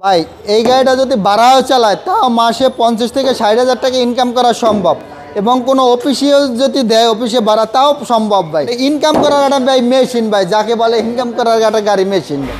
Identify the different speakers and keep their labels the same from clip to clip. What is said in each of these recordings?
Speaker 1: ভাই এই গাড়িটা যদি ভাড়াও চালায় তাও মাসে 50 থেকে 60,000 টাকা ইনকাম করা সম্ভব, এবং কোনো অফিসেও যদি দেয় অফিসে ভাড়া তাও সম্ভব ভাই। ইনকাম করার একটা ভাই মেশিন ভাই, যাকে বলে ইনকাম করার একটা গাড়ি মেশিন ভাই।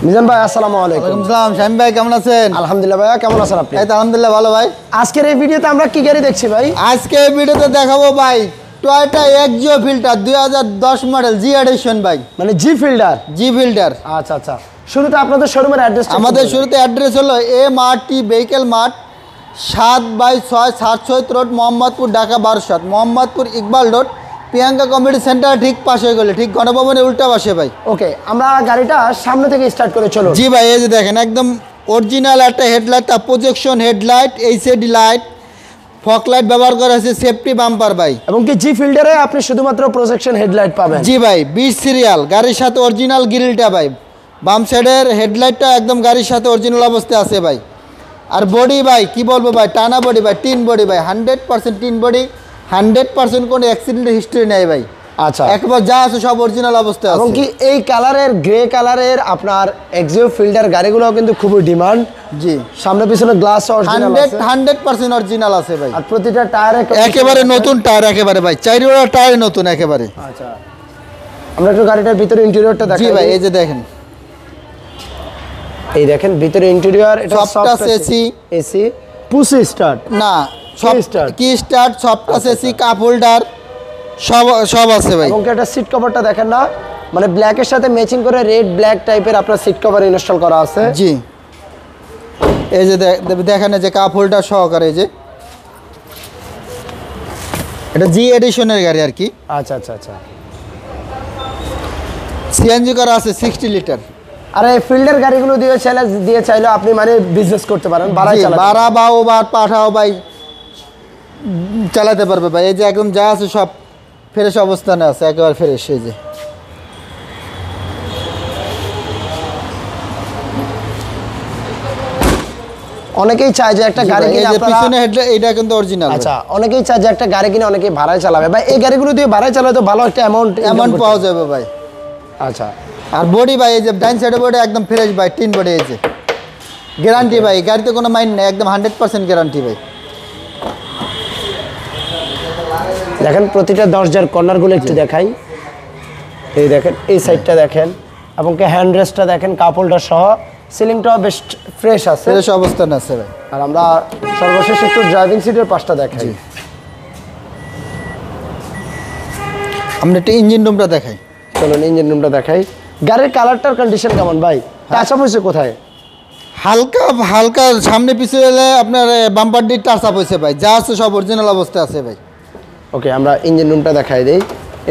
Speaker 2: মিজান ভাই আসসালামু আলাইকুম।
Speaker 1: ওয়ালাইকুম আসসালাম। শামিম ভাই কেমন আছেন?
Speaker 2: আলহামদুলিল্লাহ ভাইয়া, কেমন আছেন আপনি?
Speaker 1: এই তো আলহামদুলিল্লাহ ভালো ভাই।
Speaker 2: আজকের এই ভিডিওতে আমরা কি গাড়ি দেখছি ভাই?
Speaker 1: আজকে এই ভিডিওতে দেখাবো ভাই টয়োটা এক্সিও ফিল্টার 2010 মডেল জি এডিশন ভাই,
Speaker 2: মানে জি ফিল্ডার।
Speaker 1: জি ফিল্টার।
Speaker 2: আচ্ছা আচ্ছা, শুরুতে আপনাদের শোরুমের অ্যাড্রেস।
Speaker 1: আমাদের শুরুতে অ্যাড্রেস হলো এমআরটি ভেহিকেল মার্ট 7/6 সাত Syed road, Mohammadpur, Dhaka 12/7। Mohammadpur Iqbal road, Priyanka community centre ঠিক পাশে গেলে, ঠিক গণভবনের উল্টা পাশে ভাই।
Speaker 2: ওকে, আমরা গাড়িটা সামনে থেকে স্টার্ট করে চলো।
Speaker 1: জি ভাই, এই যে দেখেন একদম অরিজিনাল একটা headlight, projection headlight, HD light, fog light ব্যবহার করা হয়েছে, সেফটি বাম্পার ভাই।
Speaker 2: এবং কি জি ফিল্ডারে আপনি শুধুমাত্র প্রজেকশন হেডলাইট পাবেন।
Speaker 1: জি ভাই, 20 সিরিয়াল, গাড়ির সাথে অরিজিনাল গ্রিলটা ভাই, বাম সাইডের হেডলাইটটা একদম গাড়ির সাথে অরিজিনাল অবস্থায় আছে ভাই। আর বডি ভাই কি বলবো ভাই, টানা বডি ভাই, টিন বডি ভাই, 100% টিন বডি, 100% কোনো অ্যাক্সিডেন্টের হিস্ট্রি নেই ভাই।
Speaker 2: আচ্ছা,
Speaker 1: একবার যা আছে সব অরিজিনাল অবস্থায় আছে।
Speaker 2: এবং কি এই কালারের গ্রে কালারের আপনার এক্সিও ফিল্ডার গাড়িগুলো কিন্তু খুবই ডিমান্ড।
Speaker 1: জি,
Speaker 2: সামনে পিছনে গ্লাস অরিজিনাল আছে,
Speaker 1: 100% অরিজিনাল আছে ভাই।
Speaker 2: আর প্রতিটা টায়ারে
Speaker 1: একেবারে নতুন টায়ার, একেবারে ভাই, চারিওটা টায়ার নতুন একেবারে।
Speaker 2: আচ্ছা, আমরা একটু গাড়িটার ভিতরে ইন্টেরিয়রটা দেখাই।
Speaker 1: জি ভাই, এই যে দেখেন,
Speaker 2: এই দেখেন ভিতরে ইন্টেরিয়র, এটা
Speaker 1: সফট এসি,
Speaker 2: এসি পুশি স্টার্ট
Speaker 1: না সব কি start, soft AC, cup holder সব আছে ভাই।
Speaker 2: এবং একটা সিট কভারটা দেখেন না, মানে ব্ল্যাকের সাথে ম্যাচিং করে রেড ব্ল্যাক টাইপের আপনার সিট কভার ইনস্টল করা আছে।
Speaker 1: জি, এই যে দেখেন যে কাপ হোল্ডার সহকারে, এই যে এটা জি এডিশনের গাড়ি আর কি।
Speaker 2: আচ্ছা আচ্ছা আচ্ছা,
Speaker 1: সিএনজি করা আছে 60 লিটার।
Speaker 2: আর এই ফিল্ডের গাড়িগুলো দিয়ে চাইলে আপনি মানে বিজনেস করতে পারেন,
Speaker 1: ভাড়া বা ওভার পাঠাও ভাই চালাতে পারবে ভাই। এই যে একদম যা আছে সব ফ্রেশ অবস্থানে আছে, একেবারে ফ্রেশ। এই যে
Speaker 2: অনেকেই চায় যে একটা গাড়ি কিনে আপনারা
Speaker 1: পিছনে হেডলাইট এটা কিন্তু অরিজিনাল।
Speaker 2: আচ্ছা, অনেকেই চায় যে একটা গাড়ি কিনে অনেকেই ভাড়ায় চালাবে ভাই, এই গাড়িগুলো দিয়ে ভাড়ায় চালালে তো ভালো একটা অ্যামাউন্ট
Speaker 1: পাওয়া যাবে ভাই।
Speaker 2: আচ্ছা,
Speaker 1: আর বডি ভাই এই যে ডাইন সাইডে বডি একদম ফ্রেশ ভাই, টিন বডি। এই যে গ্যারান্টি ভাই, গাড়িতে কোনো মাইন্ড নেই, একদম 100% গ্যারান্টি ভাই।
Speaker 2: দেখেন প্রতিটা দরজার কর্নারগুলো একটু দেখাই। এই দেখেন এই সাইডটা দেখেন, এবং কি হ্যান্ড রেস্টটা দেখেন, কাপ হোল্ডার সহ, সিলিংটাও বেশ ফ্রেশ আছে,
Speaker 1: ফ্রেশ অবস্থানে আছে ভাই।
Speaker 2: আর আমরা সর্বশেষ একটু ড্রাইভিং সিটের পাশটা দেখাই।
Speaker 1: আমরা একটা ইঞ্জিন রুমটা দেখাই।
Speaker 2: চলুন ইঞ্জিন রুমটা দেখাই। গাড়ির কালারটার কন্ডিশন কেমন ভাই? টাচ আপ হয়েছে কোথায়?
Speaker 1: হালকা হালকা সামনে পিছনে এলে আপনার বাম্পার দিয়ে টাচ আপ হয়েছে ভাই, যা আছে সব অরিজিনাল অবস্থায় আছে ভাই।
Speaker 2: ওকে, আমরা ইঞ্জিন রুমটা দেখাই দেই।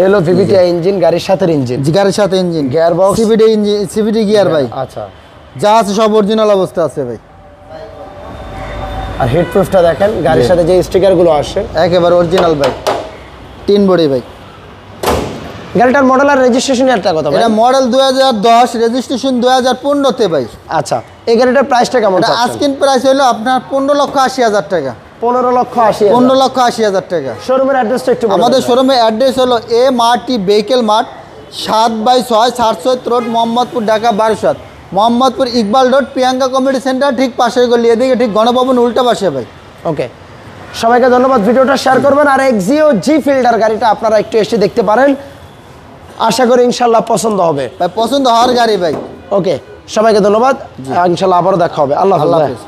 Speaker 2: এলো ভিভিটিআই ইঞ্জিন, গাড়ির সাথে ইঞ্জিন,
Speaker 1: গাড়ির সাথে engine,
Speaker 2: gear box,
Speaker 1: CVD engine, CVD gear ভাই।
Speaker 2: আচ্ছা,
Speaker 1: যা আছে সব অরিজিনাল অবস্থা আছে ভাই।
Speaker 2: আর হেড প্রুফটা দেখেন, গাড়ির সাথে যে স্টিকারগুলো আসে
Speaker 1: একেবারে অরিজিনাল ভাই, টিন বডি ভাই।
Speaker 2: গাড়িটার মডেল আর রেজিস্ট্রেশন একটা কথা ভাই?
Speaker 1: এটা মডেল 2010, রেজিস্ট্রেশন 2015 ভাই।
Speaker 2: আচ্ছা, এই গাড়িটার প্রাইসটা কেমন?
Speaker 1: আস্কিং প্রাইস হলো আপনার 15,80,000 টাকা।
Speaker 2: 15,80,000,
Speaker 1: 15,80,000 টাকা।
Speaker 2: শোরুমের অ্যাড্রেসটা একটু বলুন।
Speaker 1: আমাদের শোরুমের অ্যাড্রেস হলো এমআরটি ভেহিকেল মার্ট 7/6 সাত Syed road, Mohammadpur, Dhaka 12/7। Mohammadpur Iqbal road, Priyanka community centre ঠিক পাশে গলি, এদিকে ঠিক গণভবন উল্টা পাশে ভাই।
Speaker 2: ওকে, সবাইকে ধন্যবাদ, ভিডিওটা শেয়ার করবেন। আর এক্সিও জি ফিল্ডার গাড়িটা আপনারা একটু এসে দেখতে পারেন, আশা করি ইনশাল্লাহ পছন্দ হবে
Speaker 1: ভাই, পছন্দ হওয়ার গাড়ি ভাই।
Speaker 2: ওকে, সবাইকে ধন্যবাদ, ইনশাল্লাহ আবারও দেখা হবে। আল্লাহ হাফেজ।